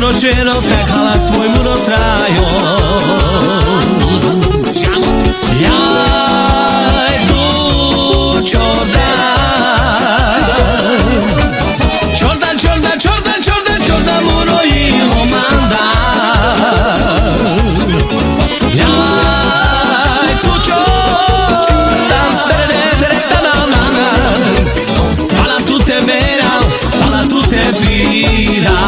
Ročero, pekala svoj muro trajo. Jaj, tu Jordan, Jordan, muro i Romanda. Jaj, tu Jordan, pala tu te vera, pala tu te vira.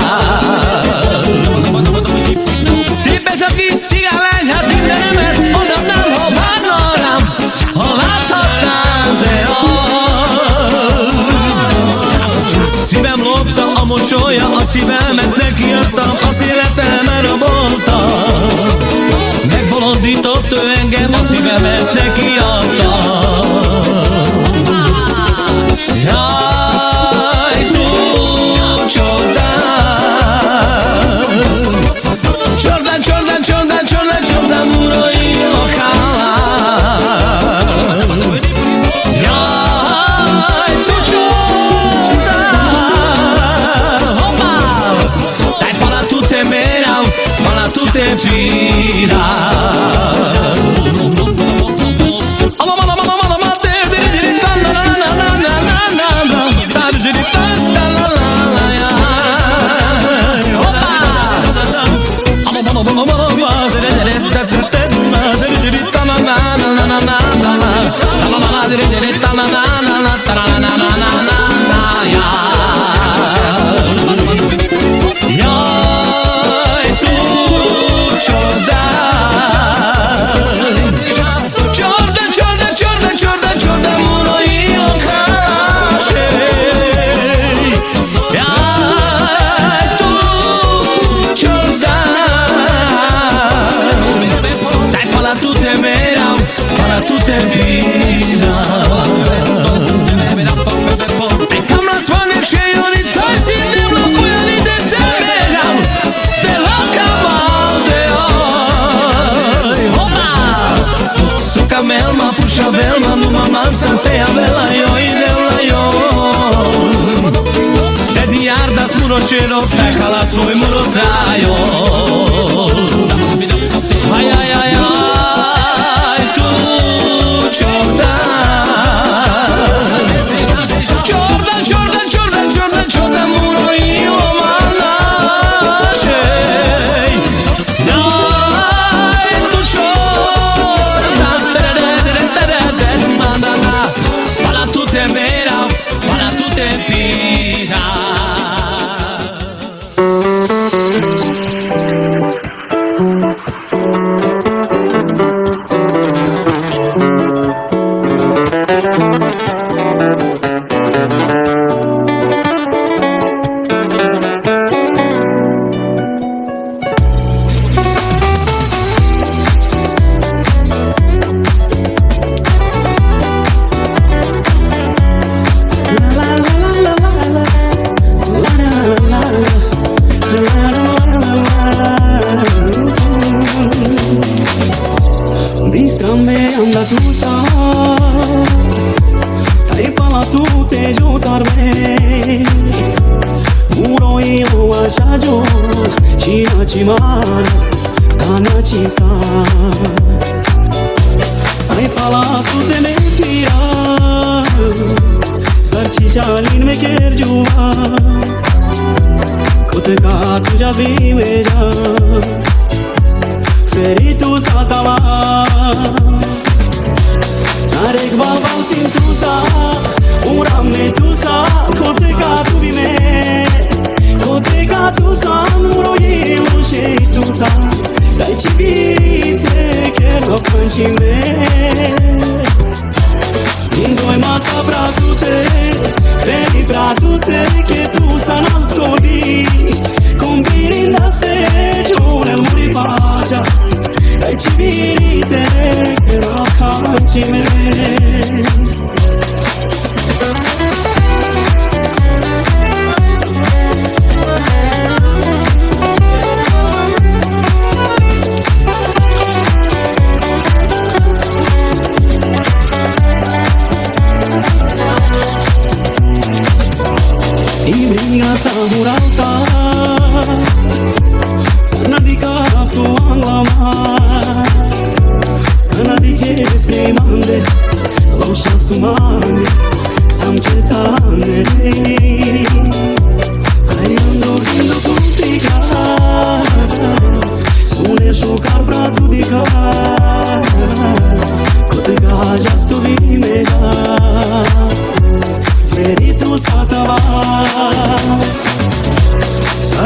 Mosolya a szívemet, nekiadtam, az életemre raboltam. Megbolondított ő engem, a szívemet nekiadtam. Jaj, túl csodál. Jordan, urai lokál. Jaj, túl te fira. Velma numa mansa te avela yo i dela yo. Desde yardas muro chero, pekala svoj muro trajo. Aj, aj, aj, aj, tu Jordan, muro i Romanda. Jaj, tu pala tu te vera, pala tu te pira.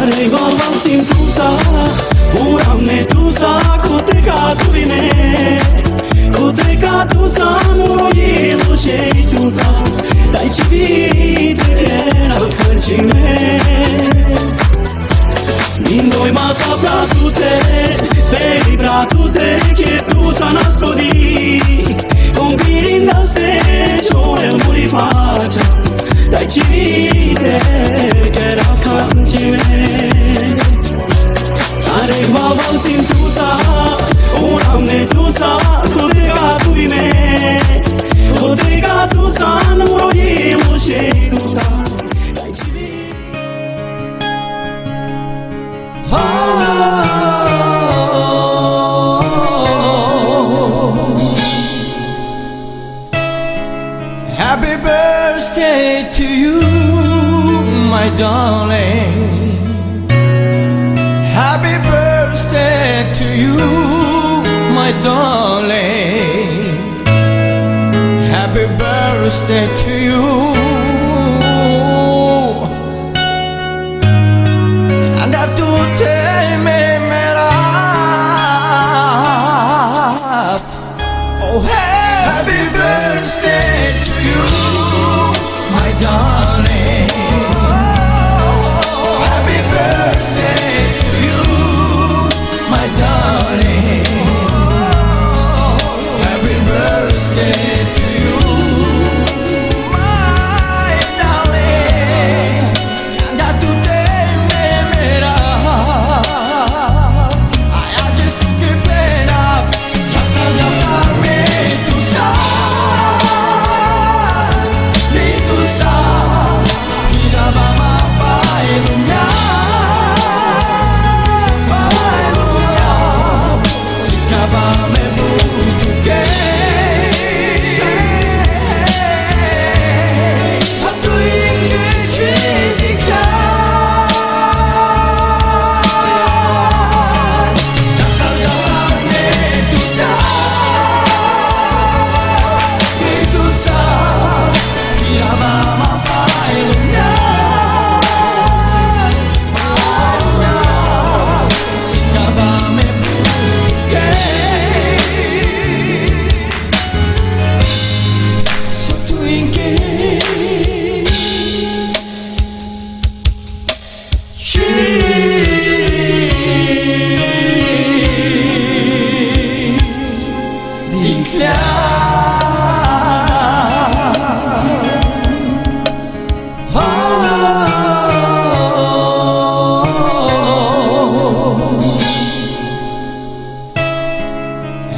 Saregoval sintusa, uramne tusa, kuteka tuvime, kuteka tusa, muroye luce tusa, dai civite al cărcime. Nindoi masa pratute, vei pratute, che tusa nascodi, con birindaste, cioè muri faccia, dai civite che raccancime. Saregoval sintusa, uramne tusa, kuteka tuvime, kuteka tusa, muroye luce tusa, dai civite. Happy birthday to you, my darling. Happy birthday to you, my darling. Happy birthday to you. And that today may matter. Oh, happy birthday to you, my darling. Happy birthday to you, my darling. Happy birthday to you, my darling. And that today may matter. I just keep it up. Me tu sa, hiraba mapa ilumya, sikaba me butuke, satu ingin jadikan.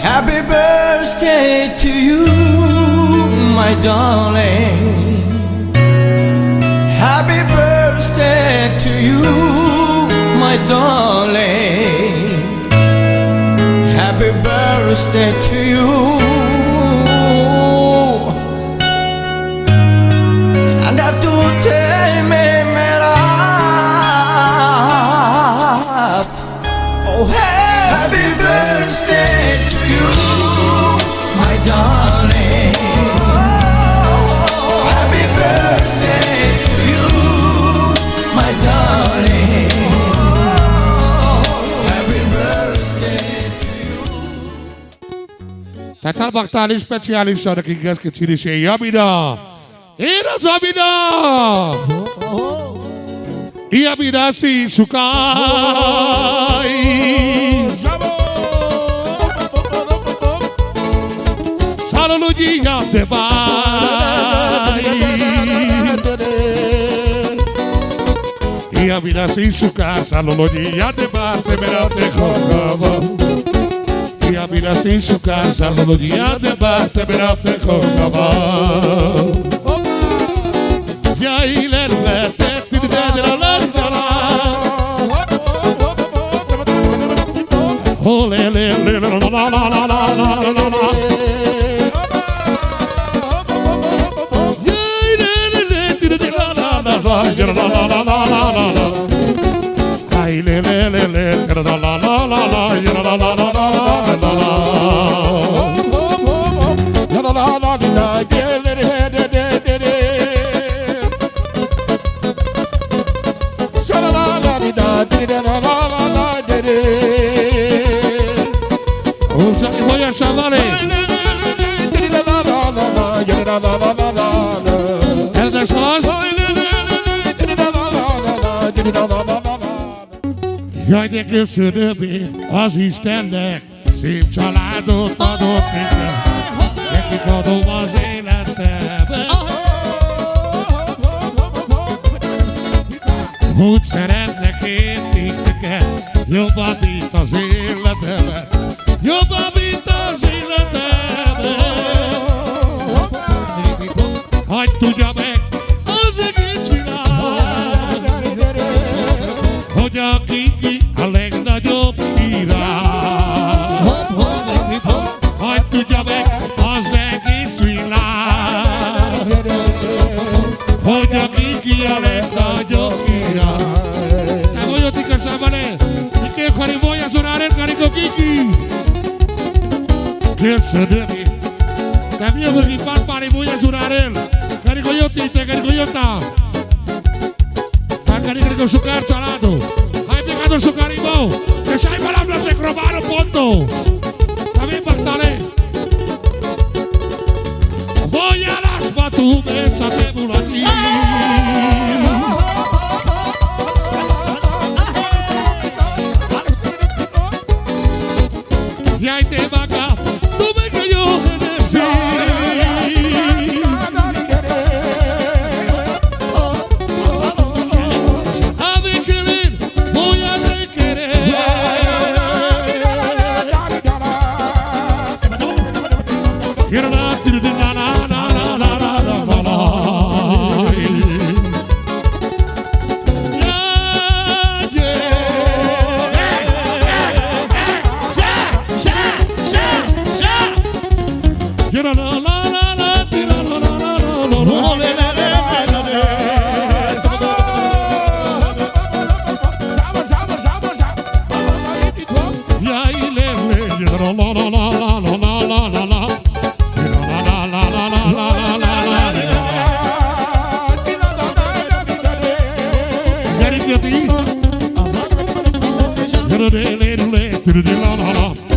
Happy birthday to you, my darling. Happy birthday to you, my darling. Happy birthday to you. And that today may matter. Oh, happy birthday to you, my darling. Happy birthday to you, my darling. Happy birthday to you. Tatar baktali specjalist şarkı gasketini şey yabida. İraz abida. Yabida si sukay. Sarılıcı yaptı bay. Yabida si sukay. Sarılıcı yaptı bay. Temerate kokava. Yabida si sukay. Sarılıcı yaptı bay. Temerate kokava. Ya ilerle. Oh, le, le, le, la, la, la, la, la, la, la, la. Ay, le, le, le, le, la, la, la, la, la, la, la, la, la, la, Jaj, de köszönöm én az Istennek, szép családot adott nekem, nekik adom az életem. Úgy szeretnek én titeket, jobban, mint az életemet, jobban, mint az életemet. Hagy tudja meg az egész világ, hogy a Kiki a legnagyobb király. Hagy tudja meg az egész világ, hogy a Kiki a legnagyobb király. Te voglio ti casavale, y que cuando voy a sonar el carico Kiki. Köszönöm én. Te mio perché papà voy a sonar el carico yo te carico yo ta. Carico su carchalado. Hai pegado su caribo. Que sai palabras en romano fondo. También bastale. Voy a las batumes a tebulati. Y ahí te va acá. Tú ves que yo genecí. La la la la